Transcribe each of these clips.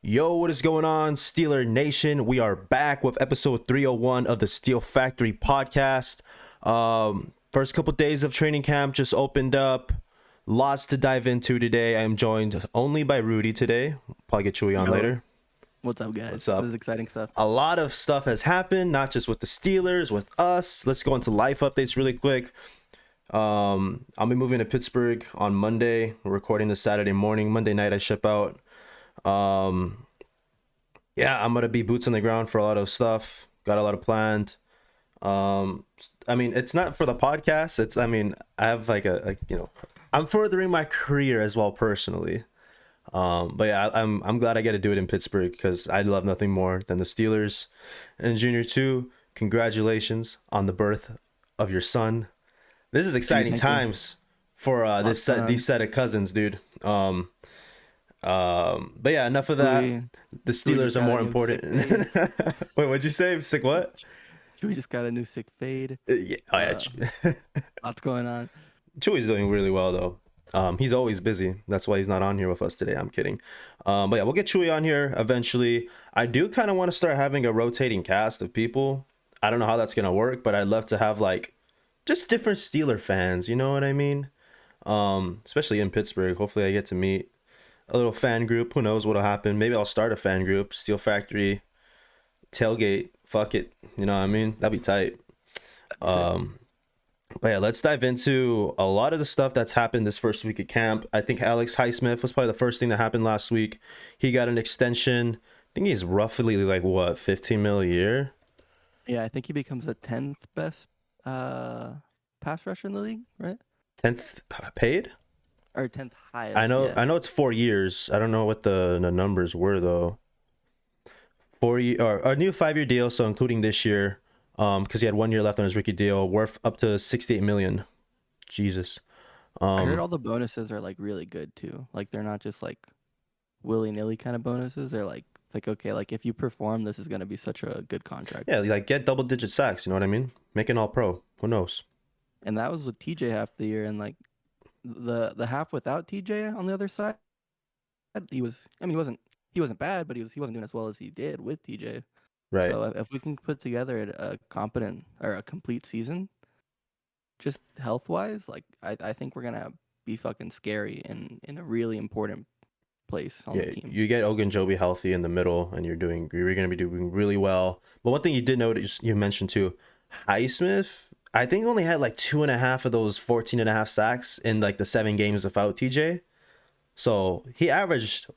Yo, what is going on, Steeler Nation? We are back with episode 301 of the Steel Factory podcast. First couple days of training camp just opened up. Lots to dive into today. I am joined only by Rudy today. Probably get Chewy on Yo, later. what's up, guys? What's up? This is exciting stuff. A lot of stuff has happened, not just with the Steelers, with us. Let's go into life updates really quick. I'll be moving to Pittsburgh on Monday. We're recording this Saturday morning. Monday night I ship out. Yeah, I'm gonna be boots on the ground for a lot of stuff. Got a lot of planned. It's not for the podcast. I have I'm furthering my career as well personally. But yeah, I'm glad I get to do it in Pittsburgh because I love nothing more than the Steelers. And Junior too, congratulations on the birth of your son. This is exciting times for these set of cousins, dude. But yeah, enough of that. The Steelers are more important. Wait, what'd you say? Sick what? Chewy just got a new sick fade. Yeah, Lots going on. Chewy's doing really well though. He's always busy. That's why he's not on here with us today. I'm kidding. But yeah, we'll get Chewy on here eventually. I do kind of want to start having a rotating cast of people. I don't know how that's gonna work, but I'd love to have like just different Steeler fans. You know what I mean? Especially in Pittsburgh. Hopefully, I get to meet a little fan group. Who knows what'll happen? Maybe I'll start a fan group. Steel Factory tailgate. Fuck it. You know what I mean? That'd be tight. But yeah, let's dive into a lot of the stuff that's happened this first week of camp. I think Alex Highsmith was probably the first thing that happened last week. He got an extension. I think he's roughly like what, 15 mil a year? Yeah, I think he becomes the 10th best pass rusher in the league, right? 10th paid? Or 10th highest. I know. Yeah. I know it's 4 years. I don't know what the numbers were though. 4 year or a new 5-year deal, so including this year, because he had 1 year left on his rookie deal, worth up to 68 million. Jesus. I heard all the bonuses are like really good too. Like they're not just like willy-nilly kind of bonuses. They're like okay, like if you perform, this is gonna be such a good contract. Yeah, like get double-digit sacks. You know what I mean? Make an All-Pro. Who knows? And that was with TJ half the year, and like the half without TJ on the other side, he wasn't bad, but he wasn't doing as well as he did with TJ. Right. So if we can put together a competent or a complete season, just health wise, like I think we're gonna be fucking scary in a really important place on the team. You get Ogunjobi healthy in the middle, and you're going to be doing really well. But one thing you did notice, you mentioned too, Highsmith, I think only had like 2.5 of those 14.5 sacks in like the 7 games without TJ. So he averaged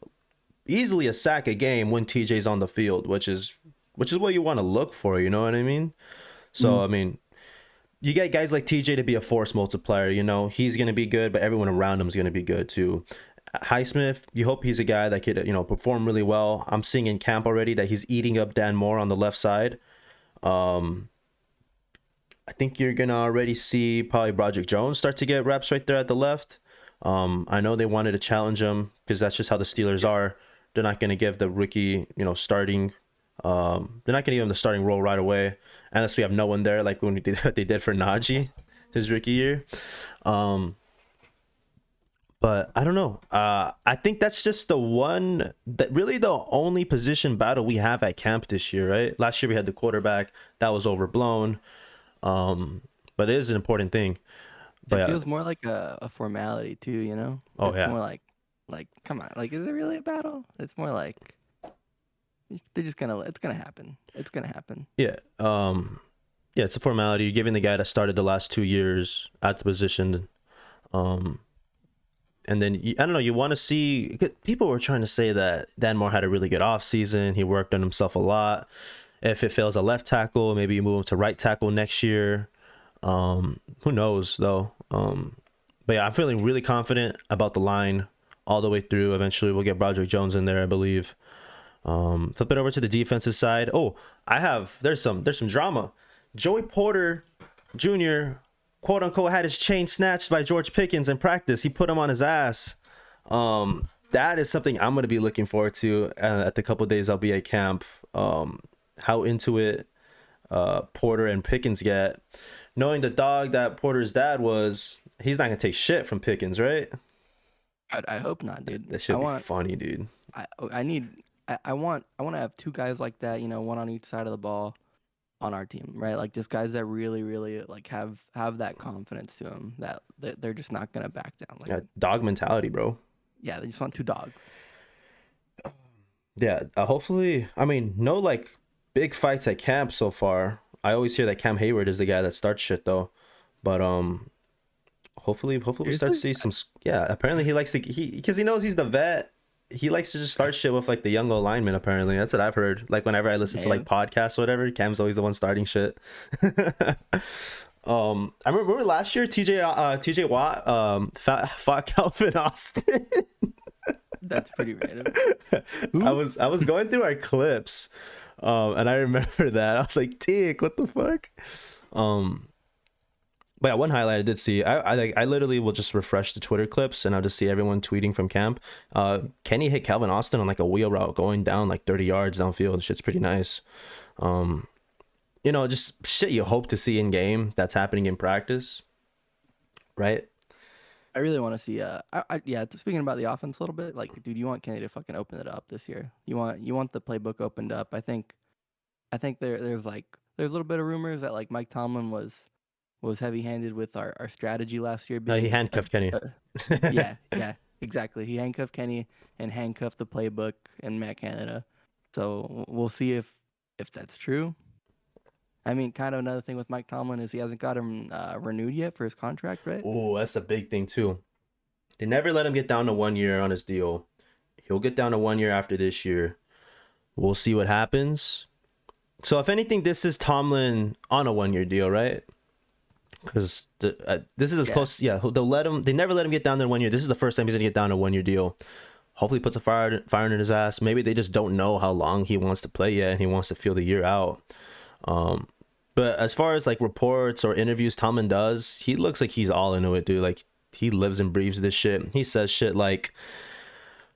easily a sack a game when TJ's on the field, which is what you want to look for. You know what I mean? So I mean, you get guys like TJ to be a force multiplier. You know, he's gonna be good, but everyone around him is gonna be good too. Highsmith, you hope he's a guy that could, perform really well. I'm seeing in camp already that he's eating up Dan Moore on the left side. I think you're gonna already see probably Broderick Jones start to get reps right there at the left. I know they wanted to challenge him because that's just how the Steelers are. They're not gonna give the rookie, starting. They're not gonna give him the starting role right away unless we have no one there, like when we did what they did for Najee his rookie year. But I don't know. I think that's just the only position battle we have at camp this year, right? Last year we had the quarterback that was overblown. But it is an important thing. But it feels more like a formality too, you know? Oh, it's yeah. More like come on, like is it really a battle? It's more like they're just it's gonna happen. It's gonna happen. Yeah. Yeah, it's a formality. You're giving the guy that started the last 2 years at the position. And then, I don't know, you want to see... People were trying to say that Dan Moore had a really good offseason. He worked on himself a lot. If it fails a left tackle, maybe you move him to right tackle next year. Who knows, though? But yeah, I'm feeling really confident about the line all the way through. Eventually, we'll get Broderick Jones in there, I believe. Flip it over to the defensive side. Oh, there's some drama. Joey Porter Jr., quote unquote, had his chain snatched by George Pickens in practice. He put him on his ass. That is something I'm going to be looking forward to at the couple days I'll be at camp. How into it Porter and Pickens get. Knowing the dog that Porter's dad was, he's not going to take shit from Pickens, right? I hope not, dude. That should be funny, dude. I I want to have two guys like that, one on each side of the ball on our team, right? Like just guys that really, really like have that confidence to them that they're just not gonna back down. Like, Yeah, dog mentality, bro. yeah, they just want two dogs. Yeah, hopefully. I mean, no like big fights at camp so far. I always hear that Cam Hayward is the guy that starts shit though, but hopefully we start to Seriously? see some. Yeah, apparently he likes to because he knows he's the vet. He likes to just start shit with like the young lineman. Apparently, that's what I've heard. Like whenever I listen to like Damn. podcasts or whatever, Cam's always the one starting shit. I remember last year TJ Watt fought Calvin Austin. That's pretty random. I Who? was going through our clips, and I remember that I was like, "Dick, what the fuck?" But yeah, one highlight I did see. I literally will just refresh the Twitter clips and I'll just see everyone tweeting from camp. Kenny hit Calvin Austin on like a wheel route going down like 30 yards downfield. Shit's pretty nice. Just shit you hope to see in game that's happening in practice, right? I really want to see. Yeah. Speaking about the offense a little bit, like, dude, you want Kenny to fucking open it up this year. You want the playbook opened up. I think there's a little bit of rumors that like Mike Tomlin was heavy-handed with our strategy last year He being handcuffed Kenny. yeah, exactly. He handcuffed Kenny and handcuffed the playbook and Matt Canada. So we'll see if that's true. I mean, kind of another thing with Mike Tomlin is he hasn't got him renewed yet for his contract, right? Oh, that's a big thing too. They never let him get down to 1 year on his deal. He'll get down to 1 year after this year. We'll see what happens. So if anything, this is Tomlin on a 1 year deal, right? Because this is as close. Yeah, they'll let him. They never let him get down to 1 year. This is the first time he's gonna get down to a 1 year deal. Hopefully, puts a fire in his ass. Maybe they just don't know how long he wants to play yet, and he wants to feel the year out. But as far as like reports or interviews Tomlin does, he looks like he's all into it, dude. Like he lives and breathes this shit. He says shit like,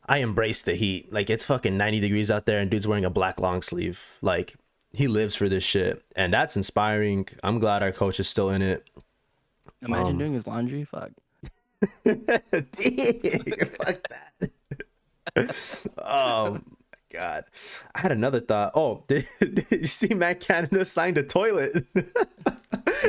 "I embrace the heat. Like it's fucking 90 degrees out there, and dude's wearing a black long sleeve. Like he lives for this shit, and that's inspiring. I'm glad our coach is still in it." Imagine doing his laundry. Fuck. Fuck that. Oh my god, I had another thought. Oh, did you see Matt Canada signed a toilet?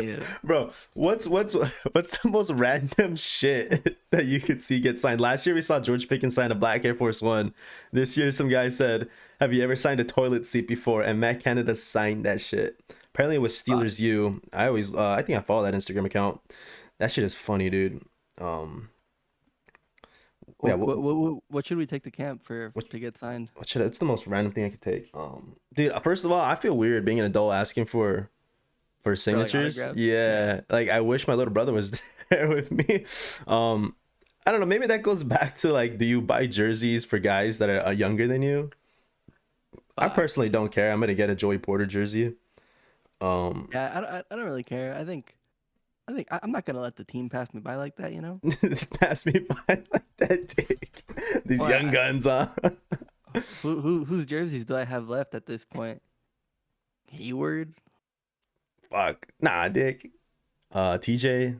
Yeah. Bro, what's the most random shit that you could see get signed? Last year we saw George Pickens sign a black Air Force One. This year some guy said, "Have you ever signed a toilet seat before?" And Matt Canada signed that shit. Apparently it was Steelers U. I think I follow that Instagram account. That shit is funny, dude. Yeah, What should we take to camp to get signed? it's the most random thing I could take. Dude, first of all, I feel weird being an adult asking for signatures. autographs? Yeah, like I wish my little brother was there with me. I don't know. Maybe that goes back to like, do you buy jerseys for guys that are younger than you? I personally don't care. I'm gonna get a Joey Porter jersey. Yeah, I don't really care. I think I'm not gonna let the team pass me by like that, you know. Pass me by like that, dick. These Well, young guns, huh? whose jerseys do I have left at this point? Hayward? Fuck, nah, dick. TJ.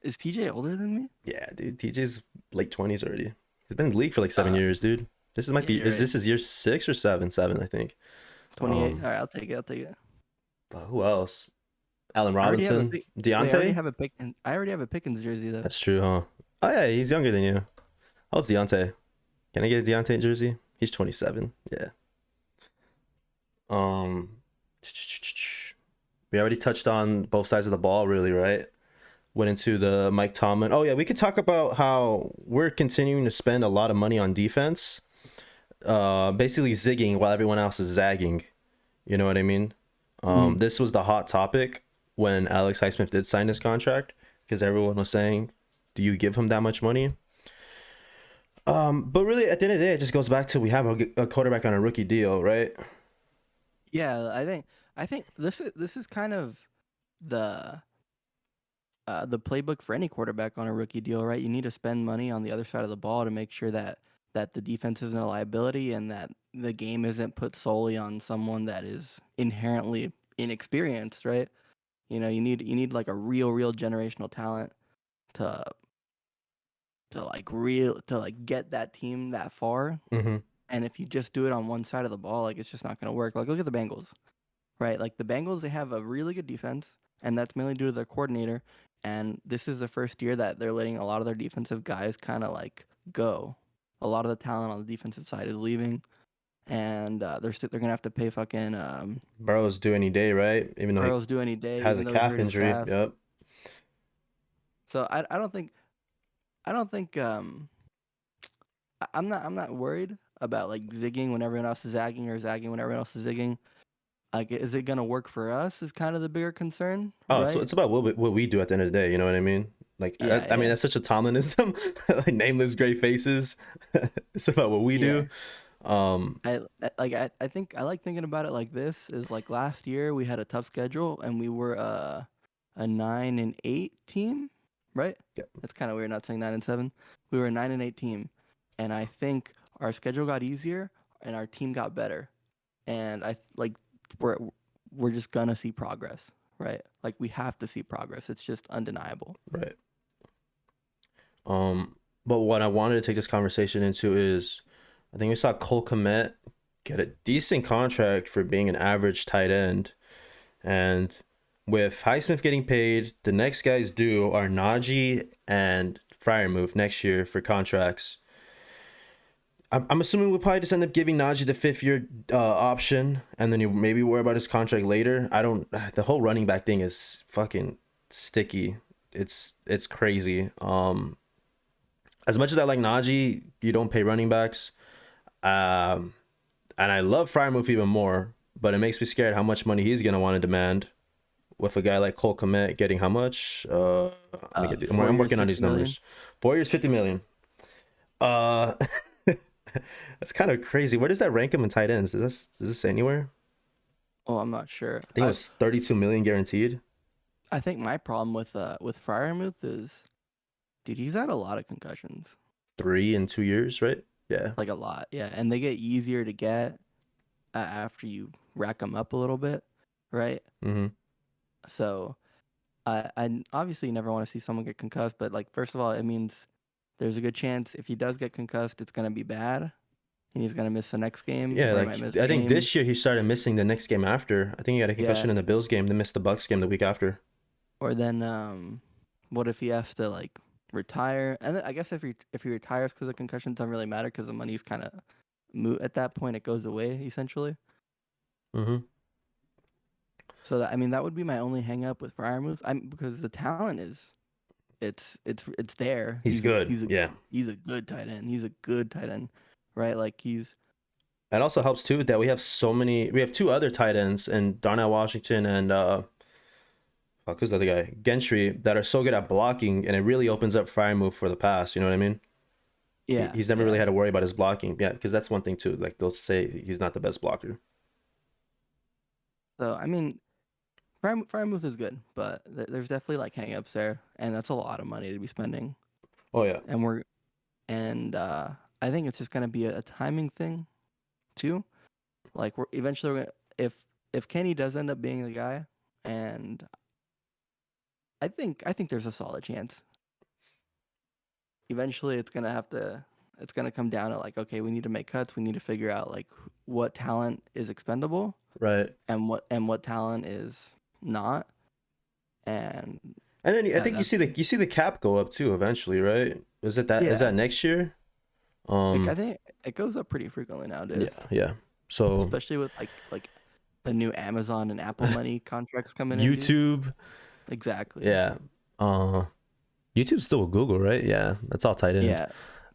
Is TJ older than me? Yeah, dude. TJ's late 20s already. He's been in the league for like 7 years, dude. This might be. This is year 6 or 7? 7, I think. 28. All right, I'll take it. Who else? Allen I already have a Robinson, pick- wait, Deontay. I already have a Pickens jersey though. That's true, huh? Oh yeah, he's younger than you. How old's Deontay? Can I get a Deontay jersey? He's 27. Yeah. We already touched on both sides of the ball, really, right? Went into the Mike Tomlin. Oh yeah, we could talk about how we're continuing to spend a lot of money on defense, basically zigging while everyone else is zagging. You know what I mean? This was the hot topic when Alex Highsmith did sign his contract, because everyone was saying, do you give him that much money? But really, at the end of the day, it just goes back to we have a quarterback on a rookie deal, right? Yeah, I think this is kind of the playbook for any quarterback on a rookie deal, right? You need to spend money on the other side of the ball to make sure that the defense isn't a liability and that the game isn't put solely on someone that is inherently inexperienced, right? You know, you need like a real generational talent to get that team that far. Mm-hmm. And if you just do it on one side of the ball, like it's just not going to work. Like look at the Bengals, right? Like the Bengals, they have a really good defense, and that's mainly due to their coordinator. And this is the first year that they're letting a lot of their defensive guys kind of like go. A lot of the talent on the defensive side is leaving, and they're gonna have to pay fucking Burrow's due any day, right? Even though he Burrow's due any day, has a even though he calf hurt his injury. calf. Yep. So I'm not worried about like zigging when everyone else is zagging or zagging when everyone else is zigging. Like, is it gonna work for us? Is kind of the bigger concern, Oh, so right? it's about what we do at the end of the day. You know what I mean? Like, Yeah, I mean, yeah, that's such a Tomlinism, like nameless great faces. It's about what we yeah. do. Um, I think I like thinking about it like this. Is like last year we had a tough schedule and we were a 9-8 team, right? yeah, That's kind of weird not saying 9-7. We were a 9-8 team, and I think our schedule got easier and our team got better. And we're we're just gonna see progress, right? Like we have to see progress. It's just undeniable. right. Um, but what I wanted to take this conversation into is, I think we saw Cole Kmet get a decent contract for being an average tight end, and with Highsmith getting paid, the next guys due are Najee and Fryermuth next year for contracts. I'm assuming we'll probably just end up giving Najee the 5th-year option, and then you maybe worry about his contract later. I don't. The whole running back thing is fucking sticky. It's crazy. As much as I like Najee, you don't pay running backs. And I love Fryermuth even more, but it makes me scared how much money he's gonna want to demand with a guy like Cole Kmet getting how much? Let me get. Four I'm years, working on 50 these million. numbers. 4 years, 50 million. Uh, that's kind of crazy. Where does that rank him in tight ends? Does this say anywhere? Oh, I'm not sure. I think it was 32 million guaranteed. I think my problem with Fryermuth is, dude, he's had a lot of concussions, 3 in 2 years, right? Yeah. like a lot. Yeah, and they get easier to get after you rack them up a little bit, right? Mm-hmm. So I obviously never want to see someone get concussed, but like first of all, it means there's a good chance if he does get concussed, it's gonna be bad, and he's gonna miss the next game, Yeah, or he like might miss I think games, this year he started missing the next game after. I think he got a yeah. concussion in the Bills game, then missed the Bucks game the week after. Or then what if he has to like retire? And then I guess if he retires because of concussions, doesn't really matter because the money's kind of moot at that point. It goes away essentially. Mm-hmm. So that, I mean, that would be my only hang up with Fryermuth. Because the talent is, it's there. He's good. Yeah. He's a good tight end. He's a good tight end, right? Like he's It also helps too that we have so many. We have two other tight ends, and Darnell Washington and who's the other guy, Gentry, that are so good at blocking, and it really opens up Fryermuth for the pass. You know what I mean? yeah, He's never really yeah. had to worry about his blocking. Yeah, because that's one thing too. Like they'll say he's not the best blocker. So I mean, Fryermuth is good, but there's definitely like hang ups there, and that's a lot of money to be spending. Oh yeah. And I think it's just gonna be a timing thing too. Like we're eventually we're gonna, if Kenny does end up being the guy, and I think there's a solid chance. Eventually, it's gonna come down to like, okay, we need to make cuts. We need to figure out like what talent is expendable Right. and what talent is not. And And then I think that's you see the cap go up too eventually, right? Is yeah. that next year? I think it goes up pretty frequently nowadays, Yeah. So especially with like the new Amazon and Apple money contracts coming in, dude. YouTube, Exactly. yeah. Uh, YouTube's still with Google, right? Yeah, that's all tied in. Yeah.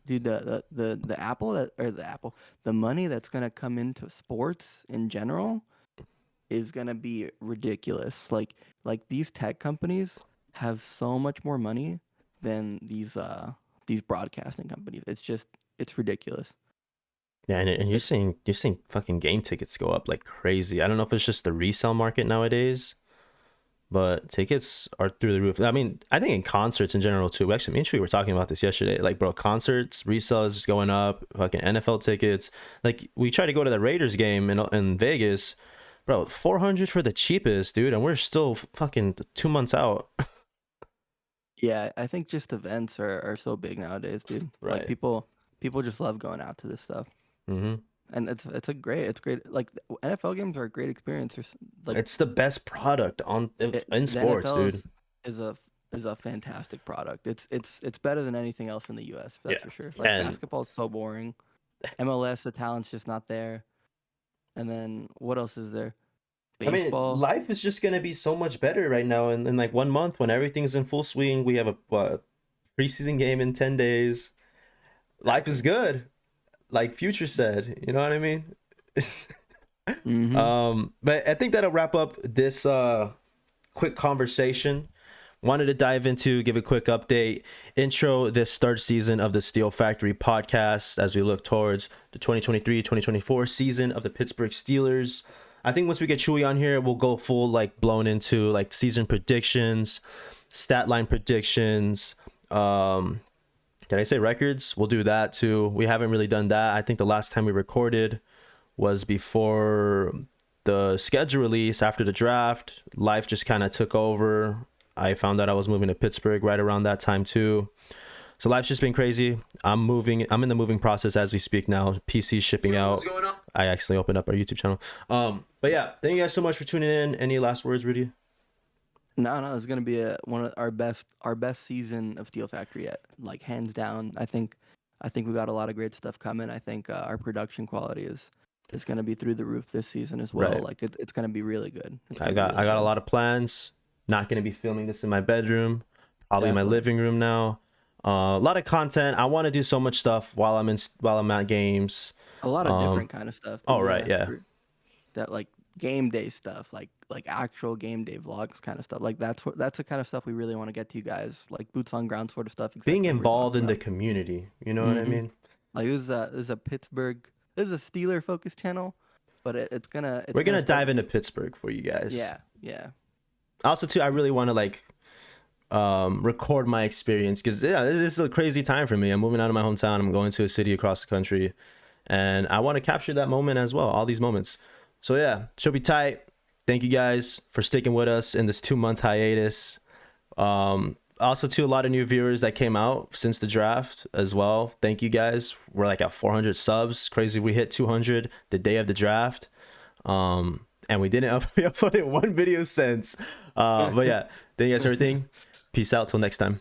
Dude, the the money that's gonna come into sports in general is gonna be ridiculous. Like these tech companies have so much more money than these broadcasting companies. It's ridiculous. Yeah, and It's you're seeing fucking game tickets go up like crazy. I don't know if it's just the resale market nowadays, but tickets are through the roof. I mean, I think in concerts in general too. Actually, me and Shui were talking about this yesterday. Like, bro, concerts resale is just going up. Fucking NFL tickets. Like, we tried to go to the Raiders game in Vegas, bro. 400 for the cheapest, dude, and we're still fucking 2 months out. Yeah, I think just events are so big nowadays, dude. Like Right. people just love going out to this stuff. Mm-hmm. And it's great. Like NFL games are a great experience. Like It's the best product on in the sports, NFL dude. is a fantastic product. It's better than anything else in the U.S. That's Yeah. for sure. Like And basketball is so boring. MLS, the talent's just not there. And then what else is there? I mean, Baseball. life is just gonna be so much better right now. In like 1 month, when everything's in full swing, we have a preseason game in 10 days. Life is Exactly. good, like Future said. You know what I mean? Mm-hmm. But I think that'll wrap up this quick conversation. Wanted to dive into, give a quick update, intro this third season of the Steel Factory podcast as we look towards the 2023-2024 season of the Pittsburgh Steelers. I think once we get Chewy on here, we'll go full like blown into like season predictions, stat line predictions. Did I say records? We'll do that too. We haven't really done that. I think the last time we recorded was before the schedule release after the draft. Life just kind of took over. I found out I was moving to Pittsburgh right around that time too. So life's just been crazy. I'm moving. I'm in the moving process as we speak now. PC shipping out. What's going on? I actually opened up our YouTube channel. But yeah, thank you guys so much for tuning in. Any last words, Rudy? No, it's gonna be one of our best season of Steel Factory yet, like hands down. I think we got a lot of great stuff coming. I think our production quality is gonna be through the roof this season as well. Right. Like it's gonna be really good. It's I gonna be got really I got a good. lot of plans. Not gonna be filming this in my bedroom. Probably in my Definitely. living room now. A lot of content. I want to do so much stuff while I'm at games. A lot of Um. different kind of stuff, Oh dude. right, Yeah, yeah. that like game day stuff, like actual game day vlogs kind of stuff. Like that's the kind of stuff we really want to get to you guys, like boots on ground sort of stuff. Being Exactly like we're involved talking in the about. community. You know what I Mm-hmm. mean? Like this is a Pittsburgh. This is a Steeler focused channel, but it's We're gonna gonna still. dive into Pittsburgh for you guys. Yeah, yeah. Also, too, I really want to like record my experience because yeah, this is a crazy time for me. I'm moving out of my hometown. I'm going to a city across the country, and I want to capture that moment as well. All these moments. So yeah, should be tight. Thank you guys for sticking with us in this 2 month hiatus. Also, to a lot of new viewers that came out since the draft as well. Thank you guys. We're like at 400 subs. Crazy. We hit 200 the day of the draft. And we didn't we uploaded one video since. But yeah, thank you guys for everything. Peace out till next time.